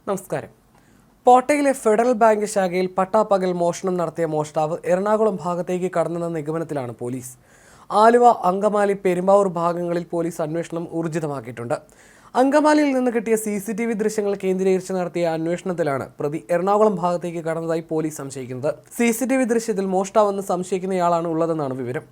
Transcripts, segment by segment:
നമസ്കാരം. കോട്ടയിലെ federal bank ശാഖയിൽ പട്ടാപ്പകൽ മോഷണം നടത്തിയ മോഷ്ടാവ് എറണാകുളം ഭാഗത്തേക്ക് കടന്നെന്ന നിഗമനത്തിലാണ് പോലീസ്. ആലുവ, അങ്കമാലി, പെരുമ്പാവൂർ ഭാഗങ്ങളിൽ പോലീസ് അന്വേഷണം ഊർജിതമാക്കിയിട്ടുണ്ട്. അങ്കമാലിയിൽ നിന്ന് കിട്ടിയ CCTV ദൃശ്യങ്ങൾ കേന്ദ്രീകരിച്ച് നടത്തിയ അന്വേഷണത്തിലാണ് പ്രതി എറണാകുളം ഭാഗത്തേക്ക് കടന്നതായി പോലീസ് സംശയിക്കുന്നത്. CCTV ദൃശ്യത്തിൽ മോഷ്ടാവെന്ന് സംശയിക്കുന്നയാളാണ് ഉള്ളതെന്നാണ് വിവരം.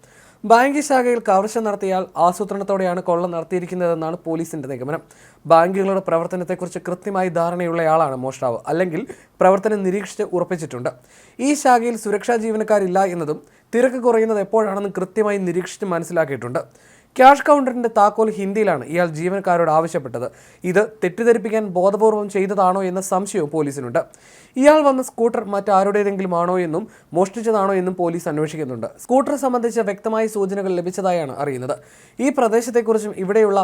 ബാങ്ക് ശാഖയിൽ കവർച്ച നടത്തിയാൽ ആസൂത്രണത്തോടെയാണ് കൊള്ള നടത്തിയിരിക്കുന്നതെന്നാണ് പോലീസിന്റെ നിഗമനം. ബാങ്കുകളുടെ പ്രവർത്തനത്തെക്കുറിച്ച് കൃത്യമായി ധാരണയുള്ളയാളാണ് മോഷ്ടാവ്, അല്ലെങ്കിൽ പ്രവർത്തനം നിരീക്ഷിച്ച് ഉറപ്പിച്ചിട്ടുണ്ട്. ഈ ശാഖയിൽ സുരക്ഷാ ജീവനക്കാരില്ല എന്നതും തിരക്ക് കുറയുന്നത് എപ്പോഴാണെന്ന് കൃത്യമായി നിരീക്ഷിച്ച് മനസ്സിലാക്കിയിട്ടുണ്ട്. ക്യാഷ് കൗണ്ടറിന്റെ താക്കോൽ ഹിന്ദിയിലാണ് ഇയാൾ ജീവനക്കാരോട് ആവശ്യപ്പെട്ടത്. ഇത് തെറ്റിദ്ധരിപ്പിക്കാൻ ബോധപൂർവം ചെയ്തതാണോ എന്ന സംശയവും പോലീസിനുണ്ട്. ഇയാൾ വന്ന സ്കൂട്ടർ മറ്റാരുടേതെങ്കിലും ആണോ എന്നും മോഷ്ടിച്ചതാണോ എന്നും പോലീസ് അന്വേഷിക്കുന്നുണ്ട്. സ്കൂട്ടർ സംബന്ധിച്ച വ്യക്തമായ സൂചനകൾ ലഭിച്ചതായാണ് അറിയുന്നത്. ഈ പ്രദേശത്തെക്കുറിച്ചും ഇവിടെയുള്ള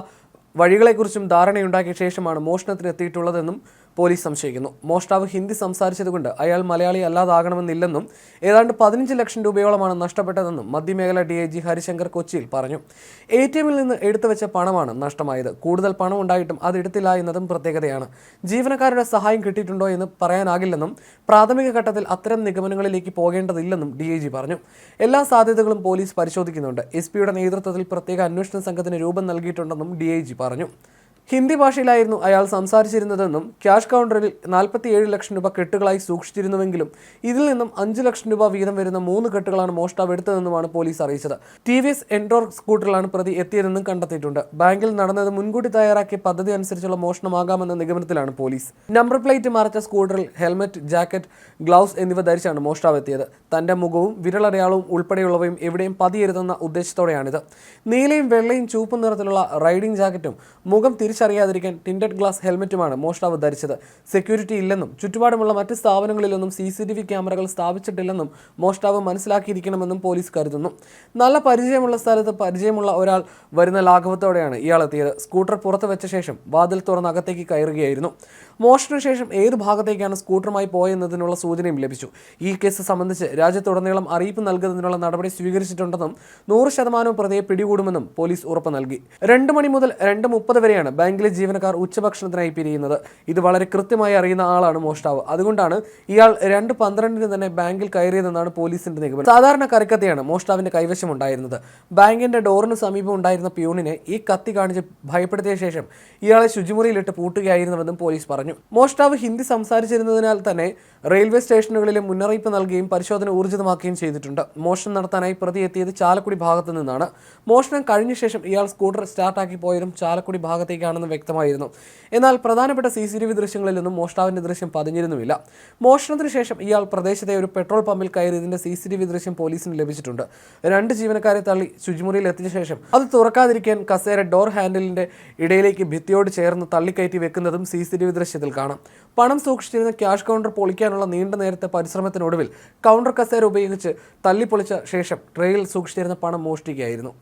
വഴികളെക്കുറിച്ചും ധാരണയുണ്ടാക്കിയ ശേഷമാണ് മോഷണത്തിന് എത്തിയിട്ടുള്ളതെന്നും പോലീസ് സംശയിക്കുന്നു. മോഷ്ടാവ് ഹിന്ദി സംസാരിച്ചതുകൊണ്ട് അയാൾ മലയാളി അല്ലാതാകണമെന്നില്ലെന്നും ഏതാണ്ട് 15 ലക്ഷം രൂപയോളമാണ് നഷ്ടപ്പെട്ടതെന്നും മധ്യമേഖല DIG ഹരിശങ്കർ കൊച്ചിയിൽ പറഞ്ഞു. ATM-ൽ നിന്ന് എടുത്തുവെച്ച പണമാണ് നഷ്ടമായത്. കൂടുതൽ പണം ഉണ്ടായിട്ടും അത് എടുത്തില്ല എന്നതും പ്രത്യേകതയാണ്. ജീവനക്കാരുടെ സഹായം കിട്ടിയിട്ടുണ്ടോ എന്ന് പറയാനാകില്ലെന്നും പ്രാഥമിക ഘട്ടത്തിൽ അത്തരം നിഗമനങ്ങളിലേക്ക് പോകേണ്ടതില്ലെന്നും DIG പറഞ്ഞു. എല്ലാ സാധ്യതകളും പോലീസ് പരിശോധിക്കുന്നുണ്ട്. SP-യുടെ നേതൃത്വത്തിൽ പ്രത്യേക അന്വേഷണ സംഘത്തിന് രൂപം നൽകിയിട്ടുണ്ടെന്നും DIG പറഞ്ഞു. ഹിന്ദി ഭാഷയിലായിരുന്നു അയാൾ സംസാരിച്ചിരുന്നതെന്നും ക്യാഷ് കൗണ്ടറിൽ 47 ലക്ഷം രൂപ കെട്ടുകളായി സൂക്ഷിച്ചിരുന്നുവെങ്കിലും ഇതിൽ നിന്നും 5 ലക്ഷം രൂപ വീതം വരുന്ന 3 കെട്ടുകളാണ് മോഷ്ടാവ് എടുത്തതെന്നുമാണ് പോലീസ് അറിയിച്ചത്. TVS എൻഡോർ സ്കൂട്ടറിലാണ് പ്രതി എത്തിയതെന്നും കണ്ടെത്തിയിട്ടുണ്ട്. ബാങ്കിൽ നടന്നത് മുൻകൂട്ടി തയ്യാറാക്കിയ പദ്ധതി അനുസരിച്ചുള്ള മോഷണമാകാമെന്ന നിഗമനത്തിലാണ് പോലീസ്. നമ്പർ പ്ലേറ്റ് മറച്ച സ്കൂട്ടറിൽ ഹെൽമറ്റ്, ജാക്കറ്റ്, ഗ്ലൗസ് എന്നിവ ധരിച്ചാണ് മോഷ്ടാവ് എത്തിയത്. തന്റെ മുഖവും വിരലടയാളവും ഉൾപ്പെടെയുള്ളവയും എവിടെയും പതിയരുതെന്ന ഉദ്ദേശത്തോടെയാണിത്. നീലയും വെള്ളയും ചുവപ്പും നിറത്തിലുള്ള റൈഡിംഗ് ജാക്കറ്റും മുഖം അറിയാതിരിക്കാൻ ടിൻഡഡ് ഗ്ലാസ് ഹെൽമറ്റുമാണ് മോഷ്ടാവ് ധരിച്ചത്. സെക്യൂരിറ്റി ഇല്ലെന്നും ചുറ്റുപാടുമുള്ള മറ്റ് സ്ഥാപനങ്ങളിലൊന്നും CCTV ക്യാമറകൾ സ്ഥാപിച്ചിട്ടില്ലെന്നും മോഷ്ടാവ് മനസ്സിലാക്കിയിരിക്കണമെന്നും പോലീസ് കരുതുന്നു. നല്ല പരിചയമുള്ള സ്ഥലത്ത് പരിചയമുള്ള ഒരാൾ വരുന്ന ലാഘവത്തോടെയാണ് ഇയാൾ എത്തിയത്. സ്കൂട്ടർ പുറത്ത് വെച്ച ശേഷം വാതിൽ തുറന്ന് അകത്തേക്ക് കയറുകയായിരുന്നു. മോഷണശേഷം ഏത് ഭാഗത്തേക്കാണ് സ്കൂട്ടറുമായി പോയെന്നതിനുള്ള സൂചനയും ലഭിച്ചു. ഈ കേസ് സംബന്ധിച്ച് രാജ്യത്തുടനീളം അറിയിപ്പ് നൽകുന്നതിനുള്ള നടപടി സ്വീകരിച്ചിട്ടുണ്ടെന്നും 100% പ്രതിയെ പിടികൂടുമെന്നും പോലീസ് ഉറപ്പ് നൽകി. 2 മണി മുതൽ 2:30 വരെയാണ് ബാങ്കിലെ ജീവനക്കാർ ഉച്ചഭക്ഷണത്തിനായി പിരിയുന്നത്. ഇത് വളരെ കൃത്യമായി അറിയുന്ന ആളാണ് മോഷ്ടാവ്. അതുകൊണ്ടാണ് ഇയാൾ 2:12 തന്നെ ബാങ്കിൽ കയറിയതെന്നാണ് പോലീസിന്റെ നിഗമനം. സാധാരണ കറിക്കത്തിയാണ് മോഷ്ടാവിന്റെ കൈവശമുണ്ടായിരുന്നത്. ബാങ്കിന്റെ ഡോറിന് സമീപം ഉണ്ടായിരുന്ന പ്യൂണിനെ ഈ കത്തി കാണിച്ച് ഭയപ്പെടുത്തിയ ശേഷം ഇയാളെ ശുചിമുറിയിലിട്ട് പൂട്ടുകയായിരുന്നുവെന്നും പോലീസ് പറഞ്ഞു. മോഷ്ടാവ് ഹിന്ദി സംസാരിച്ചിരുന്നതിനാൽ തന്നെ റെയിൽവേ സ്റ്റേഷനുകളിലെ മുന്നറിയിപ്പ് നൽകുകയും പരിശോധന ഊർജിതമാക്കുകയും ചെയ്തിട്ടുണ്ട്. മോഷണം നടത്താനായി പ്രതി എത്തിയത് ചാലക്കുടി ഭാഗത്തു നിന്നാണ്. മോഷണം കഴിഞ്ഞ ശേഷം ഇയാൾ സ്കൂട്ടർ സ്റ്റാർട്ടാക്കി പോയതും ചാലക്കുടി ഭാഗത്തേക്കാണെന്ന് വ്യക്തമായിരുന്നു. എന്നാൽ പ്രധാനപ്പെട്ട CCTV ദൃശ്യങ്ങളിലൊന്നും മോഷ്ടാവിന്റെ ദൃശ്യം പതിഞ്ഞിരുന്നുമില്ല. മോഷണത്തിന് ശേഷം ഇയാൾ പ്രദേശത്തെ ഒരു പെട്രോൾ പമ്പിൽ കയറിയതിന്റെ CCTV ദൃശ്യം പോലീസിന് ലഭിച്ചിട്ടുണ്ട്. 2 ജീവനക്കാരെ തള്ളി ശുചിമുറിയിൽ എത്തിയ ശേഷം അത് തുറക്കാതിരിക്കാൻ കസേര ഡോർ ഹാൻഡിലിന്റെ ഇടയിലേക്ക് ഭിത്തിയോട് ചേർന്ന് തള്ളിക്കയറ്റി വെക്കുന്നതും CCTV ദൃശ്യത്തിൽ കാണാം. പണം സൂക്ഷിച്ചിരുന്ന ക്യാഷ് കൗണ്ടർ പൊളിക്കാനുള്ള നീണ്ട നേരത്തെ പരിശ്രമത്തിനൊടുവിൽ കൗണ്ടർ കസേര ഉപയോഗിച്ച് തള്ളിപ്പൊളിച്ച ശേഷം ട്രേയിൽ സൂക്ഷിച്ചിരുന്ന പണം മോഷ്ടിക്കുകയായിരുന്നു.